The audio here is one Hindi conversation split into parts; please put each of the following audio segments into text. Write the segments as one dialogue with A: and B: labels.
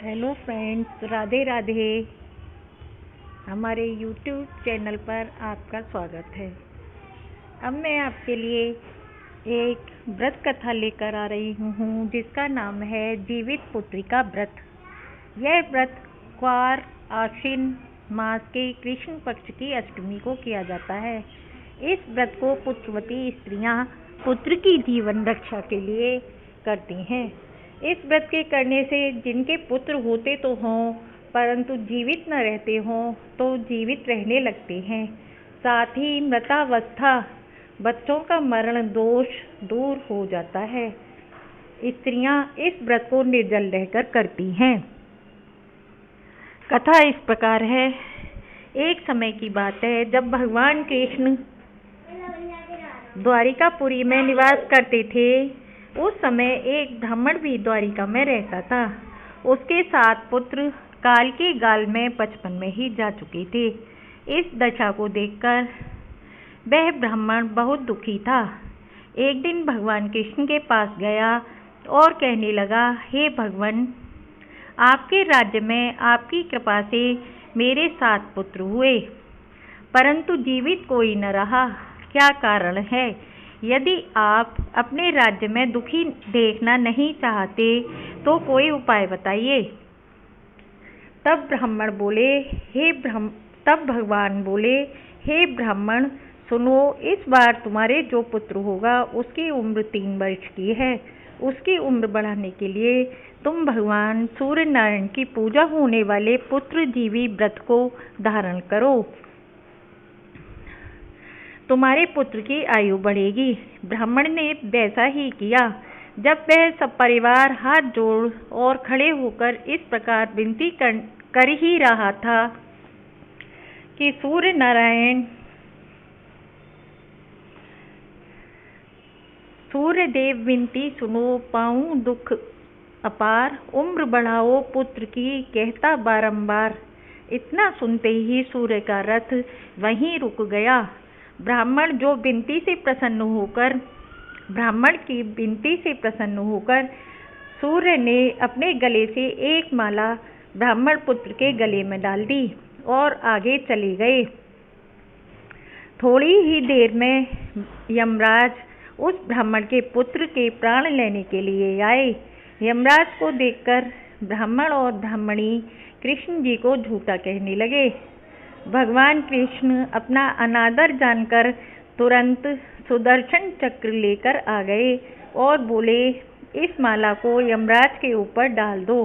A: Hello friends, Radhe Radhe. हमारे यूट्यूब चैनल पर आपका स्वागत है। अब मैं आपके लिए एक व्रत कथा लेकर आ रही हूँ जिसका नाम है जीवित पुत्री का व्रत। यह व्रत क्वार आश्विन मास के कृष्ण पक्ष की अष्टमी को किया जाता है। इस व्रत को पुत्रवती स्त्रियां पुत्र की जीवन रक्षा के लिए करती हैं। इस व्रत के करने से जिनके पुत्र होते तो हों परंतु जीवित न रहते हों तो जीवित रहने लगते हैं। साथ ही मृतावस्था बच्चों का मरण दोष दूर हो जाता है। स्त्रियां इस व्रत को निर्जल रहकर करती हैं। कथा इस प्रकार है। एक समय की बात है जब भगवान कृष्ण द्वारिकापुरी में निवास करते थे। उस समय एक ब्राह्मण भी द्वारिका में रहता था। उसके 7 पुत्र काल के गाल में बचपन में ही जा चुके थे। इस दशा को देखकर वह ब्राह्मण बहुत दुखी था। एक दिन भगवान कृष्ण के पास गया और कहने लगा, हे भगवान, आपके राज्य में आपकी कृपा से मेरे 7 पुत्र हुए परंतु जीवित कोई न रहा। क्या कारण है? यदि आप अपने राज्य में दुखी देखना नहीं चाहते तो कोई उपाय बताइए। तब भगवान बोले, हे ब्राह्मण, सुनो, इस बार तुम्हारे जो पुत्र होगा उसकी उम्र 3 वर्ष की है। उसकी उम्र बढ़ाने के लिए तुम भगवान सूर्य नारायण की पूजा होने वाले पुत्र जीवी व्रत को धारण करो। तुम्हारे पुत्र की आयु बढ़ेगी। ब्राह्मण ने वैसा ही किया। जब वह सब परिवार हाथ जोड़ और खड़े होकर इस प्रकार विनती कर ही रहा था कि सूर्य देव विनती सुनो, पाऊं दुख अपार, उम्र बढ़ाओ पुत्र की कहता बारंबार। इतना सुनते ही सूर्य का रथ वहीं रुक गया। ब्राह्मण की विनती से प्रसन्न होकर सूर्य ने अपने गले से एक माला ब्राह्मण पुत्र के गले में डाल दी और आगे चले गए। थोड़ी ही देर में यमराज उस ब्राह्मण के पुत्र के प्राण लेने के लिए आए। यमराज को देखकर ब्राह्मण और ब्राह्मणी कृष्ण जी को झूठा कहने लगे। भगवान कृष्ण अपना अनादर जानकर तुरंत सुदर्शन चक्र लेकर आ गए और बोले, इस माला को यमराज के ऊपर डाल दो।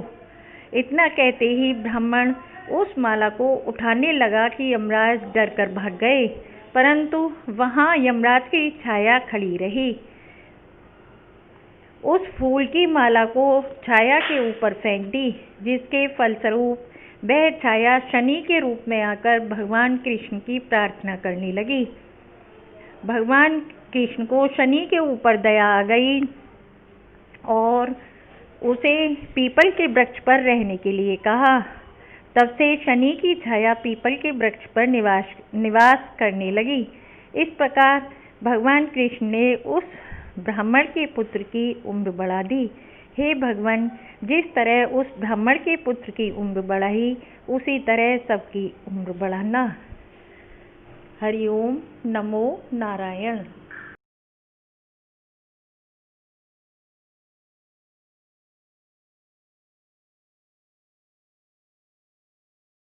A: इतना कहते ही ब्राह्मण उस माला को उठाने लगा कि यमराज डर कर भाग गए, परंतु वहां यमराज की छाया खड़ी रही। उस फूल की माला को छाया के ऊपर फेंक दी, जिसके फलस्वरूप वह छाया शनि के रूप में आकर भगवान कृष्ण की प्रार्थना करने लगी। भगवान कृष्ण को शनि के ऊपर दया आ गई और उसे पीपल के वृक्ष पर रहने के लिए कहा। तब से शनि की छाया पीपल के वृक्ष पर निवास करने लगी। इस प्रकार भगवान कृष्ण ने उस ब्राह्मण के पुत्र की उम्र बढ़ा दी। हे भगवान, जिस तरह उस ब्राह्मण के पुत्र की उम्र बढ़ाई उसी तरह सबकी उम्र बढ़ाना। हरि ओम नमो नारायण।